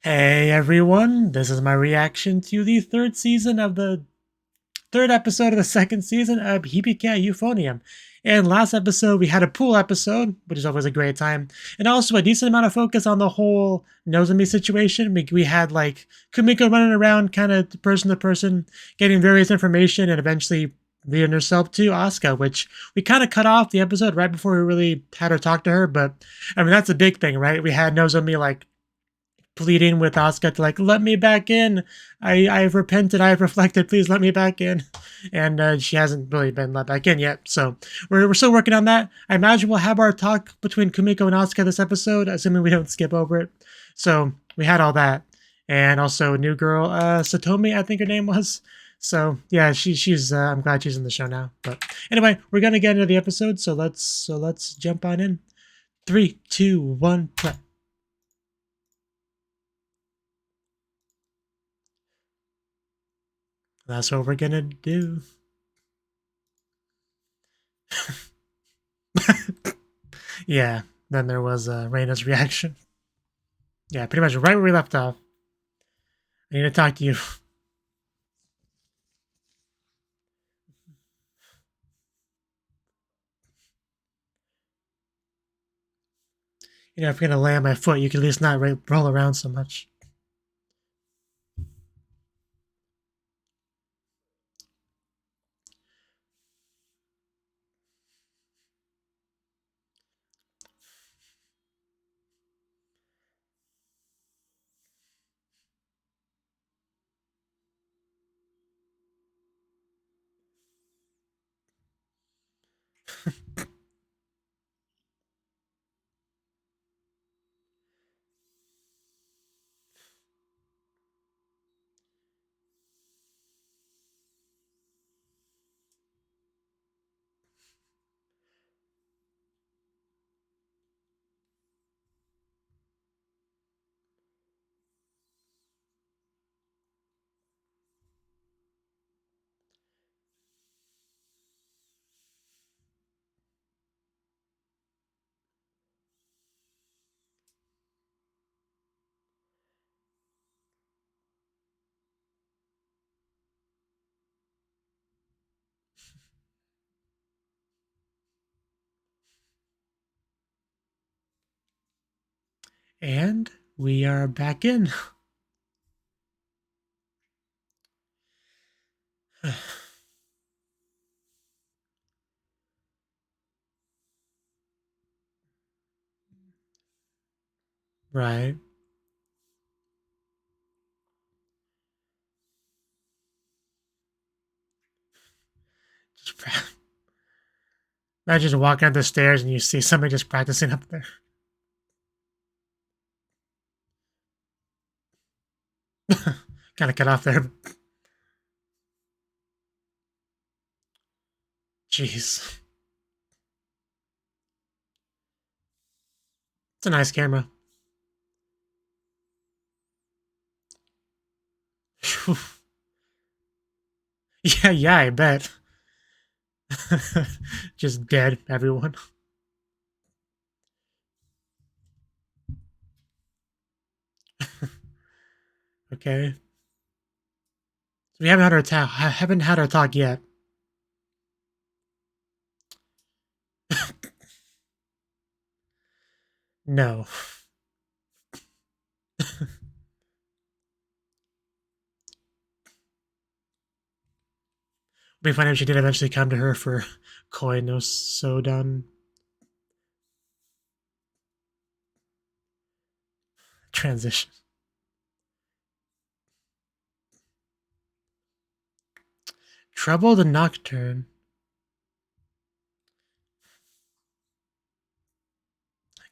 Hey everyone, this is my reaction to the third season of the third episode of the second season of Hibike Euphonium. And last episode we had a pool episode, which is always a great time, and also a decent amount of focus on the whole Nozomi situation. We had like Kumiko running around kind of person to person, getting various information and eventually leading herself to Asuka, which we kind of cut off the episode right before we really had her talk to her. But I mean, that's a big thing, right? We had Nozomi like pleading with Asuka to like let me back in. I've repented. I've reflected. Please let me back in. And she hasn't really been let back in yet. So we're still working on that. I imagine we'll have our talk between Kumiko and Asuka this episode, assuming we don't skip over it. So we had all that, and also new girl Satomi, I think her name was. So yeah, she's. I'm glad she's in the show now. But anyway, we're gonna get into the episode. So let's jump on in. 3, 2, 1, play. That's what we're gonna do. Yeah, then there was Reina's reaction. Yeah, pretty much right where we left off. I need to talk to you. You know, if you're gonna lay on my foot, you can at least not roll around so much. And we are back in. Right. Just imagine just walking up the stairs and you see somebody just practicing up there. Kind of cut off there. Jeez. It's a nice camera. Yeah, I bet. Just dead, everyone. Okay. We haven't had our talk yet. No. It'd be funny if she did eventually come to her for Koi no Sodan transition. Trouble the Nocturne.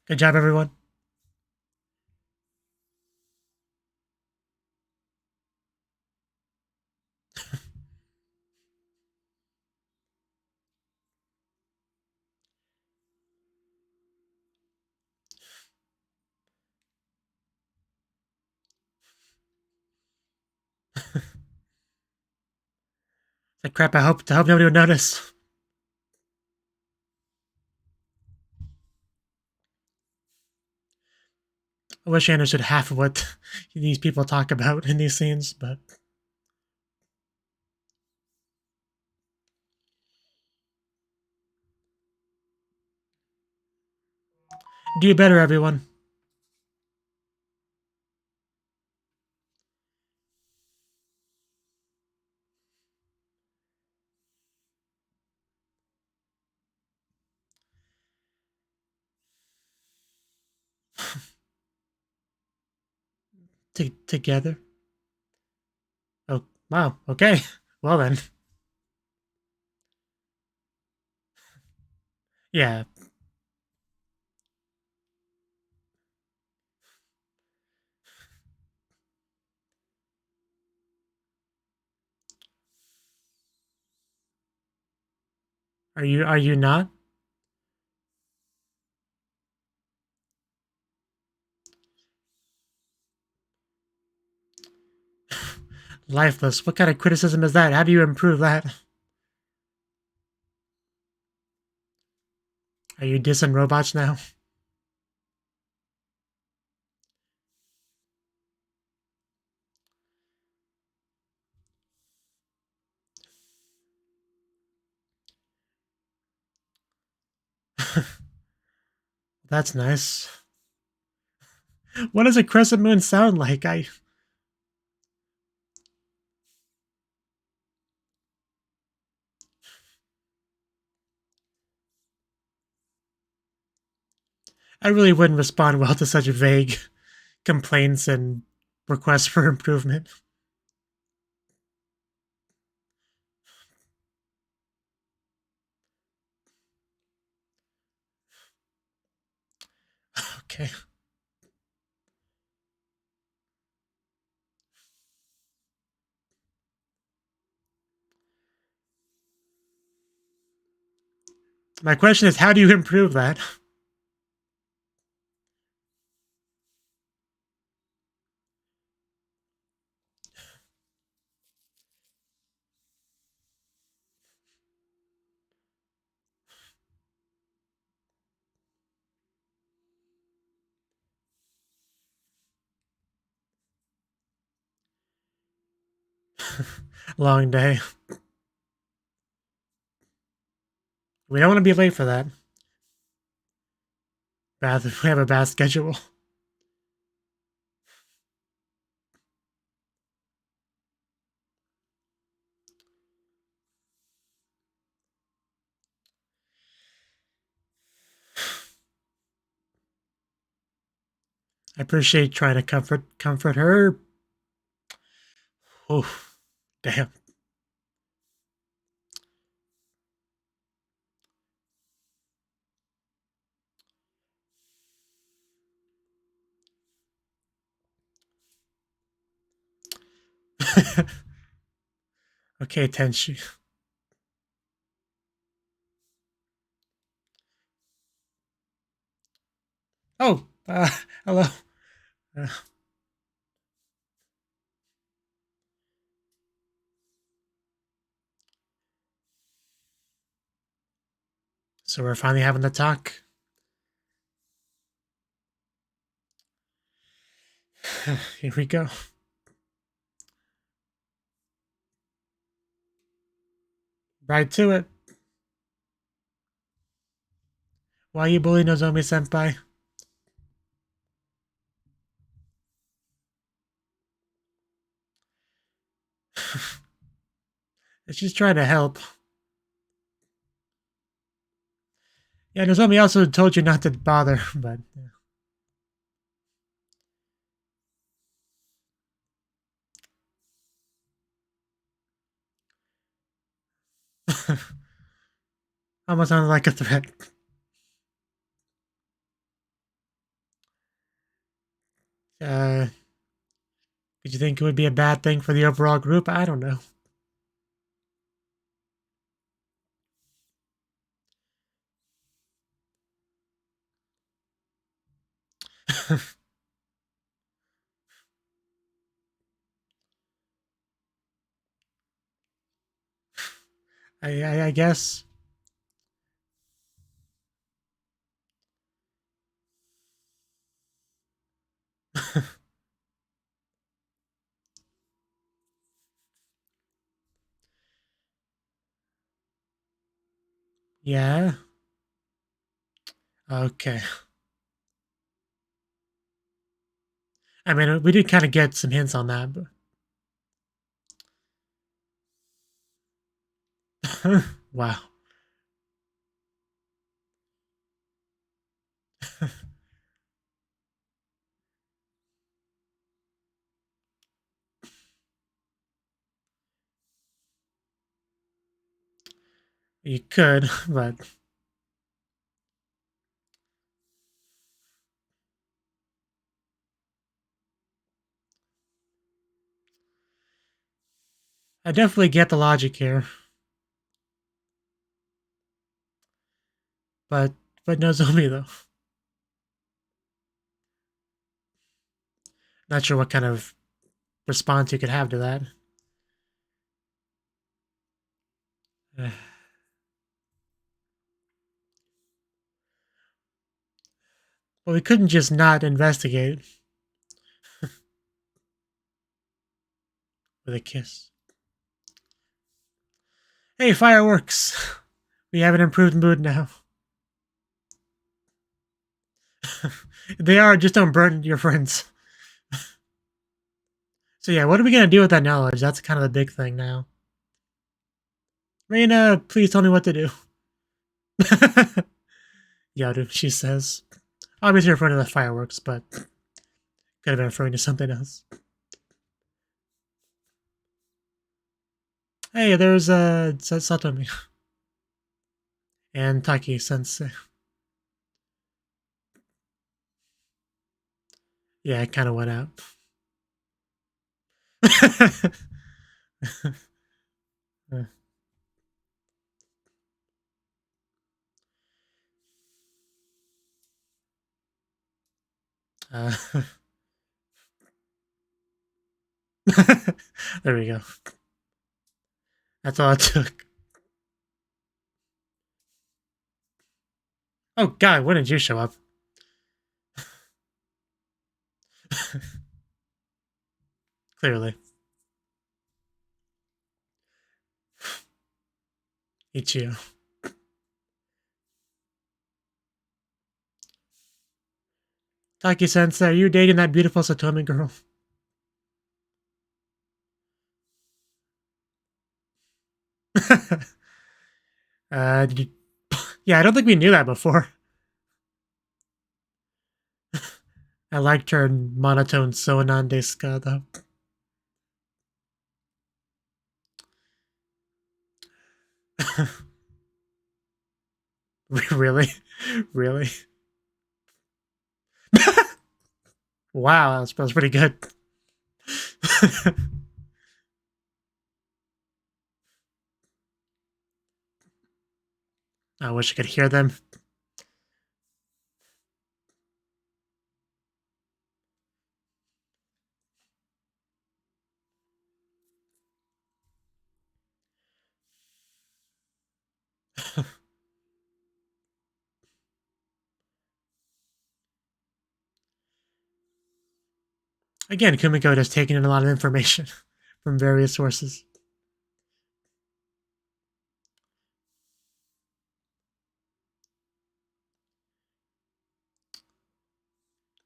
Good job, everyone. Like crap, I hope nobody would notice. I wish I understood half of what these people talk about in these scenes, but... Do better, everyone. Together. Oh, wow. Okay. Well then. Yeah. Are you not? Lifeless. What kind of criticism is that? How do you improve that? Are you dissing robots now? That's nice. What does a crescent moon sound like? I really wouldn't respond well to such vague complaints and requests for improvement. Okay. My question is, how do you improve that? Long day. We don't want to be late for that. We have a bad schedule. I appreciate trying to comfort her. Oh, damn. Okay, Tenshi. Oh, hello. Uh, so we're finally having the talk. Here we go. Right to it. Why you bully Nozomi-senpai? She's trying to help. Yeah, Nozomi also told you not to bother, but... Yeah. Almost sounded like a threat. Did you think it would be a bad thing for the overall group? I don't know. I guess. Yeah. Okay. I mean, we did kind of get some hints on that, but wow. You could, but I definitely get the logic here. But Nozomi though. Not sure what kind of response you could have to that. Well, we couldn't just not investigate with a kiss. Hey, fireworks! We have an improved mood now. They are, just don't burn your friends. So yeah, what are we gonna do with that knowledge? That's kind of the big thing now. Reina, please tell me what to do. Yaru, she says. Obviously referring to the fireworks, but could have been referring to something else. Hey, there's Satomi. And Taki Sensei. Yeah, it kind of went out. uh, there we go. That's all it took. Oh god, when did you show up? Clearly. Ichio. Taki Sensei, are you dating that beautiful Satomi girl? Did you... Yeah, I don't think we knew that before. I liked her monotone Sonan Deska, though. Really? Really? Wow, that was pretty good. I wish I could hear them. Again, Kumiko just taking in a lot of information from various sources.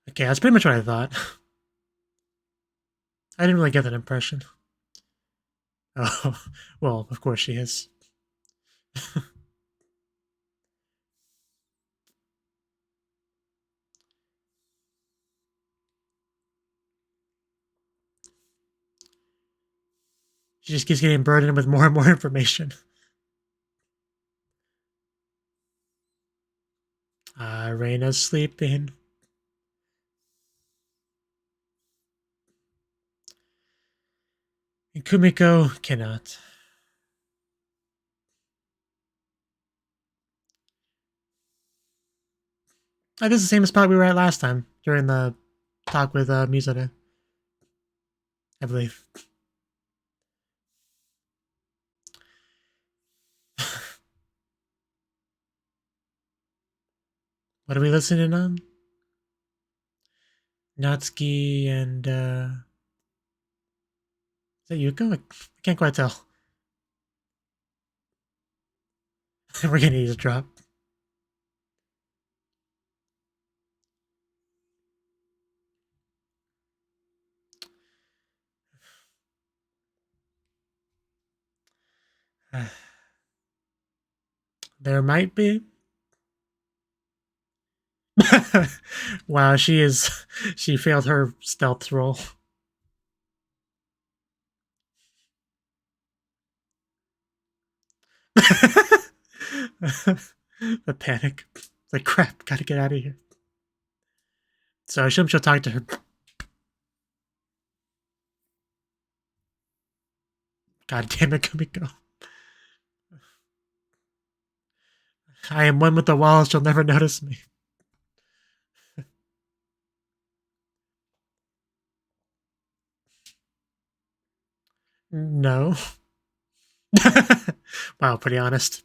Okay, that's pretty much what I thought. I didn't really get that impression. Oh, well, of course she is. She just keeps getting burdened with more and more information. Reina's sleeping. And Kumiko cannot. Oh, this is the same spot we were at last time during the talk with Mizune, I believe. What are we listening on? Natsuki and is that Yuko? I can't quite tell. We're gonna eavesdrop. There might be. Wow, she failed her stealth roll. The panic. It's like, crap, gotta get out of here. So I assume she'll talk to her. God damn it, Kumiko. I am one with the walls, she'll never notice me. No. Wow, pretty honest.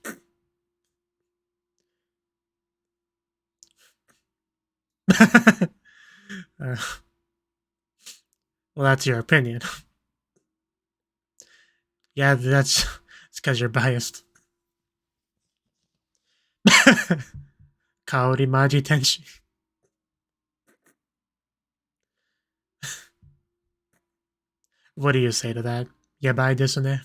Well, that's your opinion. Yeah, it's because you're biased. Kaori Maji Tenshi. What do you say to that? Yabai desune?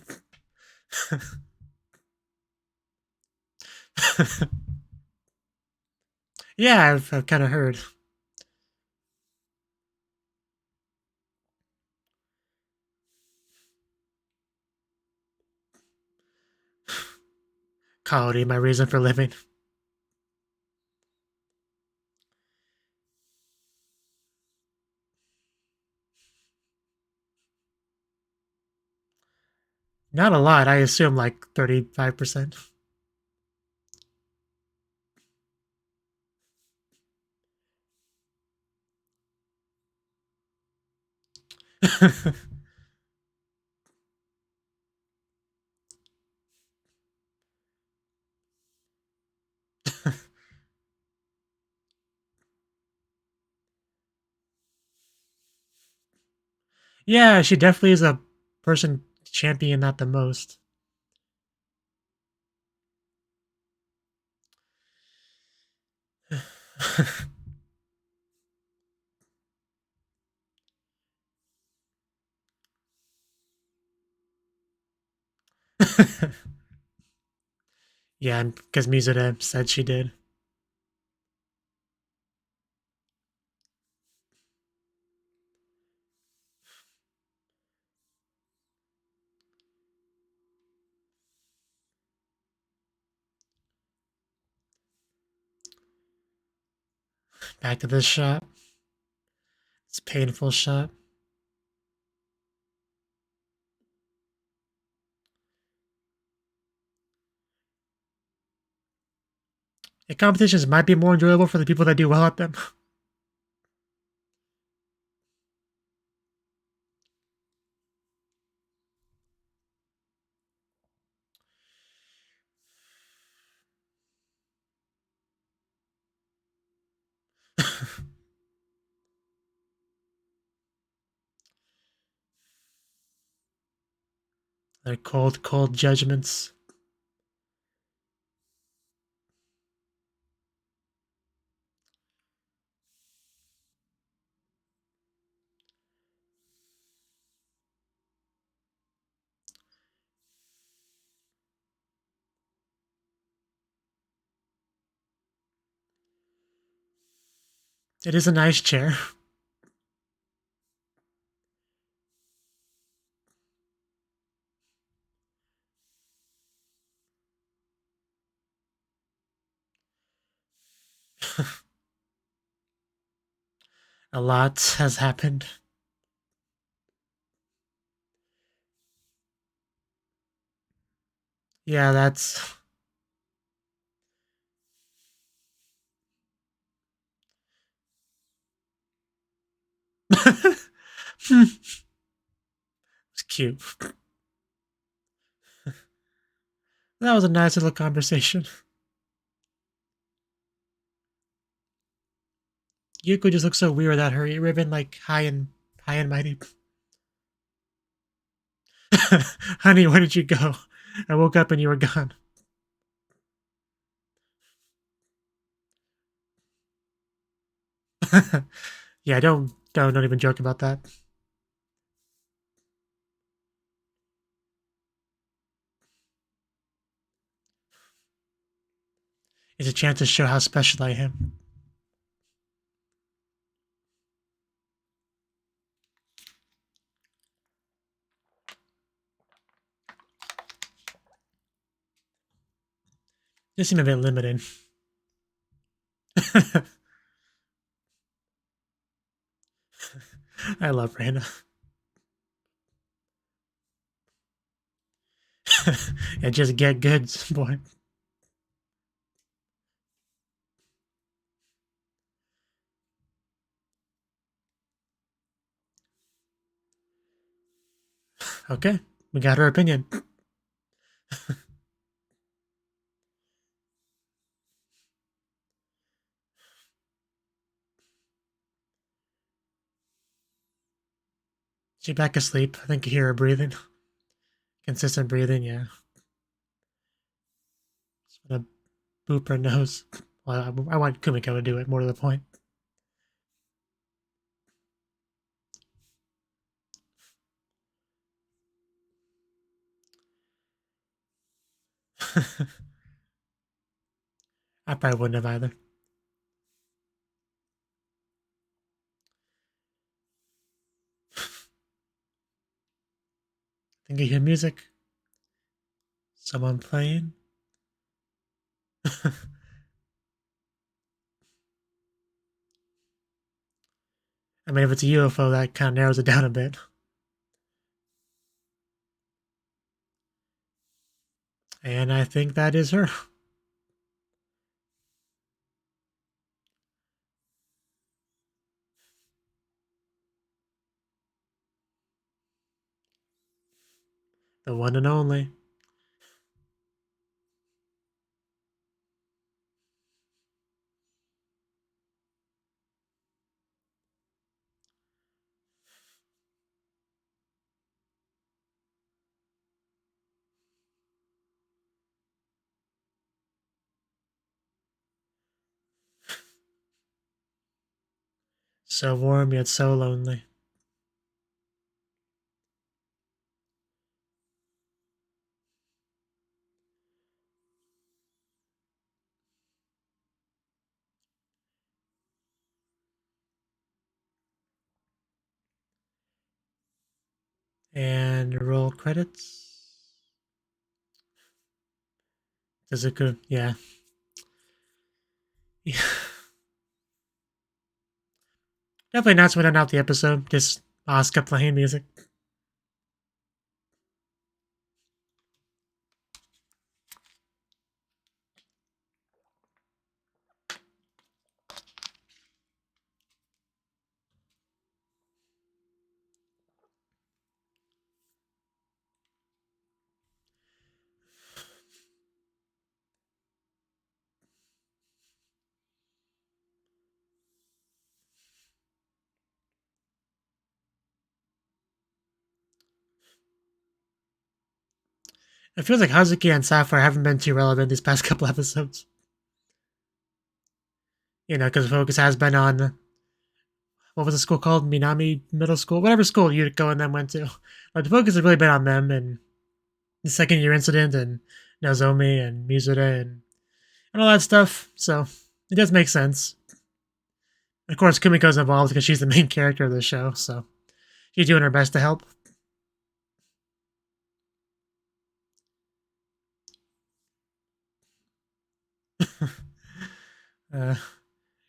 Yeah, I've kind of heard. Kaori, my reason for living. Not a lot, I assume like 35%. Yeah, she definitely is a person champion that the most. Yeah, because Mizuda said she did. Back to this shot. It's a painful shot. The competitions might be more enjoyable for the people that do well at them. They're cold, cold judgments. It is a nice chair. A lot has happened. Yeah, that's... It's cute. That was a nice little conversation. Yuko just looks so weird without her ribbon, like high and mighty. Honey, where did you go? I woke up and you were gone. Yeah, don't even joke about that. It's a chance to show how special I am. Just seem a bit limited. I love Rana. Yeah, just get good, boy. Okay, we got her opinion. She's back asleep. I think you hear her breathing. Consistent breathing, yeah. Just want to boop her nose. Well, I want Kumiko to do it, more to the point. I probably wouldn't have either. I think you hear music. Someone playing. I mean, if it's a UFO, that kind of narrows it down a bit. And I think that is her. The one and only. So warm yet so lonely. And roll credits. Does it go? Yeah. Yeah. Definitely not switching out the episode. Just Asuka playing music. It feels like Hazuki and Sapphire haven't been too relevant these past couple episodes. You know, because the focus has been on, what was the school called? Minami Middle School? Whatever school Yuko and them went to. Like, the focus has really been on them and the second year incident and Nozomi and Mizuta and all that stuff. So it does make sense. Of course, Kumiko's involved because she's the main character of the show, so she's doing her best to help. It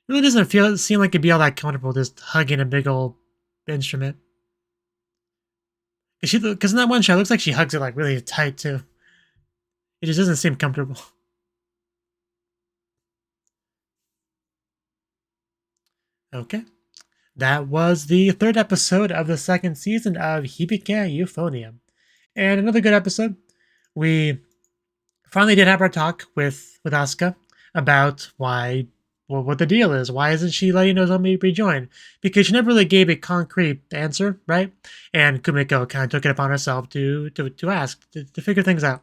really doesn't seem like it'd be all that comfortable just hugging a big old instrument. Because in that one shot, it looks like she hugs it like really tight too. It just doesn't seem comfortable. Okay. That was the third episode of the second season of Hibike Euphonium. And another good episode. We finally did have our talk with Asuka about what the deal is. Why isn't she letting Nozomi rejoin? Because she never really gave a concrete answer, right? And Kumiko kind of took it upon herself to ask, to figure things out.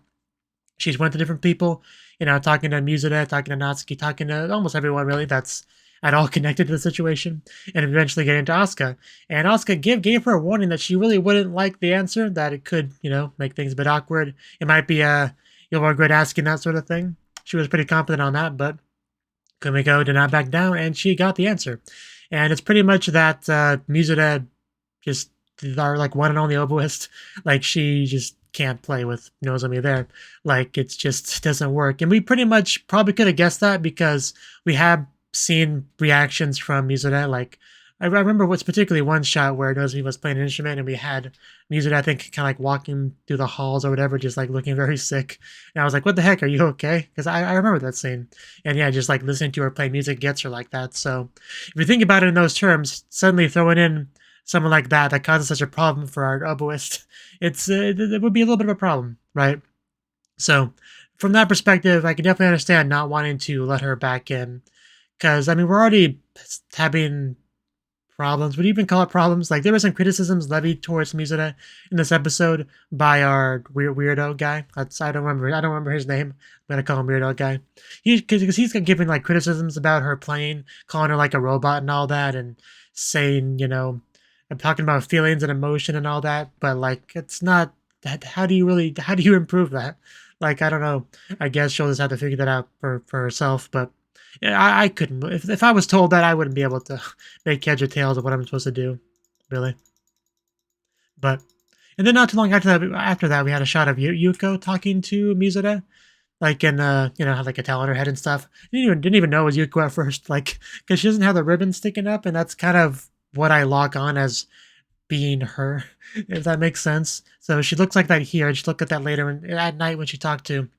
She's went to different people, you know, talking to Mizuta, talking to Natsuki, talking to almost everyone really that's at all connected to the situation, and eventually getting to Asuka. And Asuka gave her a warning that she really wouldn't like the answer, that it could, make things a bit awkward. It might be, you'll regret asking, that sort of thing. She was pretty confident on that, but Kumiko did not back down, and she got the answer. And it's pretty much that Mizuta just our like one and only oboist. Like, she just can't play with Nozomi there. Like, it just doesn't work. And we pretty much probably could have guessed that because we have seen reactions from Mizuta. Like, I remember what's particularly one shot where Nozomi was playing an instrument and we had Mizuta, I think, kind of like walking through the halls or whatever, just like looking very sick. And I was like, what the heck, are you okay? Because I remember that scene. And yeah, just like listening to her play music gets her like that. So if you think about it in those terms, suddenly throwing in someone like that causes such a problem for our oboist, it would be a little bit of a problem, right? So from that perspective, I can definitely understand not wanting to let her back in. Because, I mean, we're already having problems. Would you even call it problems? Like, there were some criticisms levied towards Mizuta in this episode by our weirdo guy. I don't remember his name. I'm gonna call him weirdo guy. Because he's giving like criticisms about her playing, calling her like a robot and all that, and saying, I'm talking about feelings and emotion and all that. But like, it's not that. How do you improve that? Like, I don't know. I guess she'll just have to figure that out for herself. But I couldn't. If I was told that, I wouldn't be able to make heads or tails of what I'm supposed to do, really. But, and then not too long after that, we had a shot of Yuko talking to Mizuta, like in had like a towel on her head and stuff. Didn't even know it was Yuko at first, like, because she doesn't have the ribbon sticking up, and that's kind of what I lock on as being her, if that makes sense. So she looks like that here, and she looked at that later at night when she talked to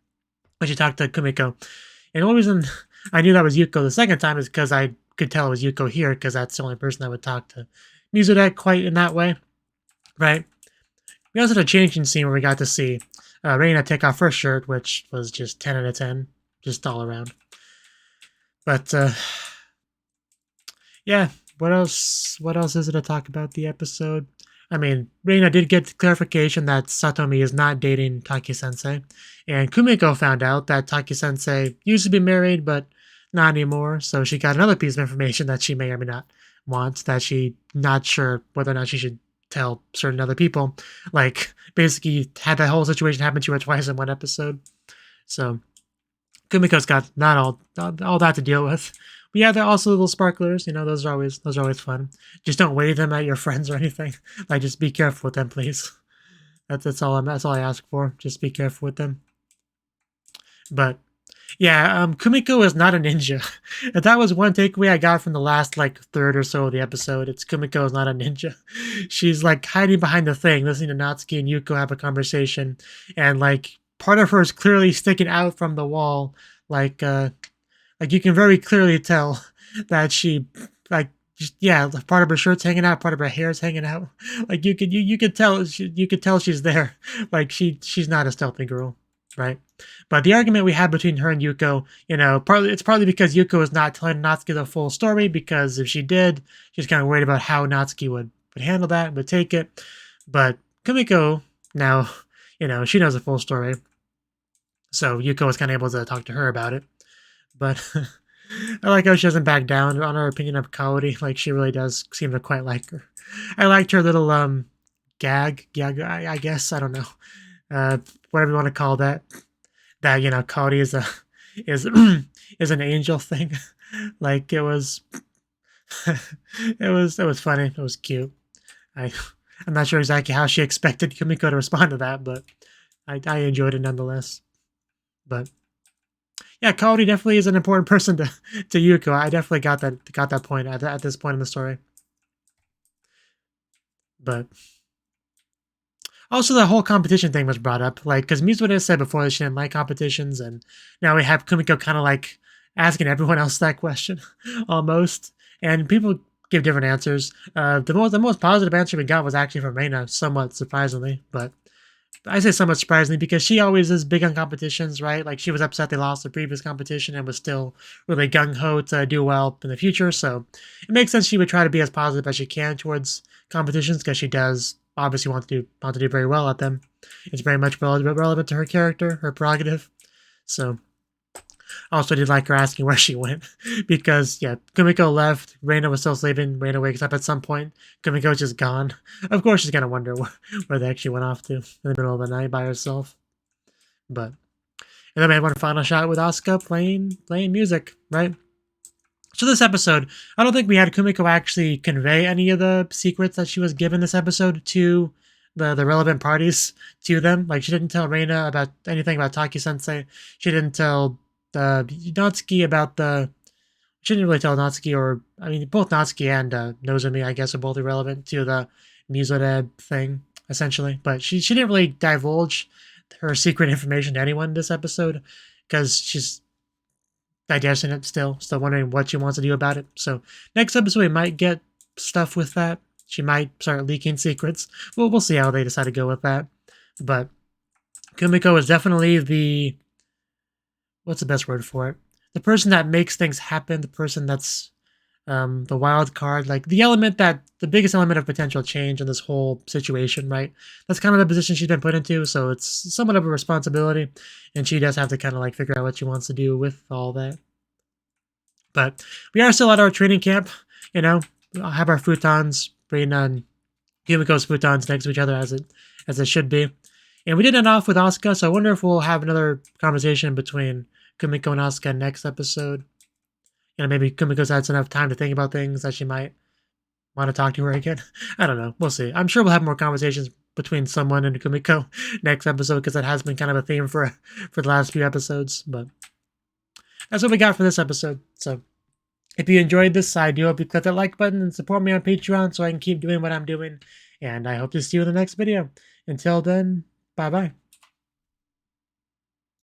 Kumiko. And the only reason I knew that was Yuko the second time is because I could tell it was Yuko here, because that's the only person that would talk to Mizuta quite in that way, right? We also had a changing scene where we got to see Reina take off her shirt, which was just 10 out of 10, just all around. But yeah, what else is it to talk about the episode? I mean, Reina did get clarification that Satomi is not dating Taki-sensei, and Kumiko found out that Taki-sensei used to be married, but not anymore, so she got another piece of information that she may or may not want, that she's not sure whether or not she should tell certain other people. Like, basically had that whole situation happen to her twice in one episode. So Kumiko's got not all that to deal with. But yeah, they're also little sparklers. Those are always fun. Just don't wave them at your friends or anything. Like, just be careful with them, please. That's all I ask for. Just be careful with them. But yeah, Kumiko is not a ninja. If that was one takeaway I got from the last like third or so of the episode, it's Kumiko is not a ninja. She's like hiding behind the thing, listening to Natsuki and Yuko have a conversation, and like part of her is clearly sticking out from the wall. Like you can very clearly tell that she part of her shirt's hanging out, part of her hair's hanging out. Like you could tell she's there. Like she's not a stealthy girl, right? But the argument we had between her and Yuko, it's partly because Yuko is not telling Natsuki the full story, because if she did, she's kind of worried about how Natsuki would handle that, would take it. But Kumiko now, she knows the full story, so Yuko was kind of able to talk to her about it. But I like how she doesn't back down on her opinion of Kaori. Like, she really does seem to quite like her. I liked her little gag, I guess. I don't know. Whatever you want to call that. That, Kaori is an angel thing. Like, it was it was funny. It was cute. I'm not sure exactly how she expected Kumiko to respond to that, but I enjoyed it nonetheless. But yeah, Kaori definitely is an important person to Yuko. I definitely got that point at this point in the story. But also, the whole competition thing was brought up, like, because Mizuta said before that she didn't like competitions, and now we have Kumiko kind of like asking everyone else that question, almost, and people give different answers. The most positive answer we got was actually from Reina, somewhat surprisingly, but I say somewhat surprisingly because she always is big on competitions, right? Like, she was upset they lost the previous competition and was still really gung-ho to do well in the future, so it makes sense she would try to be as positive as she can towards competitions, because she does obviously want to do very well at them. It's very much relevant to her character, her prerogative. So Also did like her asking where she went because, yeah, Kumiko left. Reina was still sleeping. Reina wakes up at some point. Kumiko's just gone. Of course she's going to wonder where they actually went off to in the middle of the night by herself. But, and then we had one final shot with Asuka playing music, right? So this episode, I don't think we had Kumiko actually convey any of the secrets that she was given this episode to the relevant parties to them. Like, she didn't tell Reina about anything about Taki-sensei. She didn't tell Natsuki about she didn't really tell Natsuki, or, I mean, both Natsuki and Nozomi, I guess, are both irrelevant to the Mizore thing, essentially. But she didn't really divulge her secret information to anyone this episode because she's digesting it still wondering what she wants to do about it. So next episode we might get stuff with that. She might start leaking secrets. Well, we'll see how they decide to go with that. But Kumiko is definitely what's the best word for it? The person that makes things happen, the person that's the wild card, like the biggest element of potential change in this whole situation, right? That's kind of the position she's been put into, so it's somewhat of a responsibility, and she does have to kind of like figure out what she wants to do with all that. But we are still at our training camp, we'll have our futons, Reina and Kumiko's futons next to each other as it should be. And we did end off with Asuka, so I wonder if we'll have another conversation between Kumiko and Asuka next episode. Maybe Kumiko's had enough time to think about things that she might want to talk to her again. I don't know. We'll see. I'm sure we'll have more conversations between someone and Kumiko next episode because that has been kind of a theme for the last few episodes. But that's what we got for this episode. So if you enjoyed this, I do hope you click that like button and support me on Patreon so I can keep doing what I'm doing. And I hope to see you in the next video. Until then, bye-bye.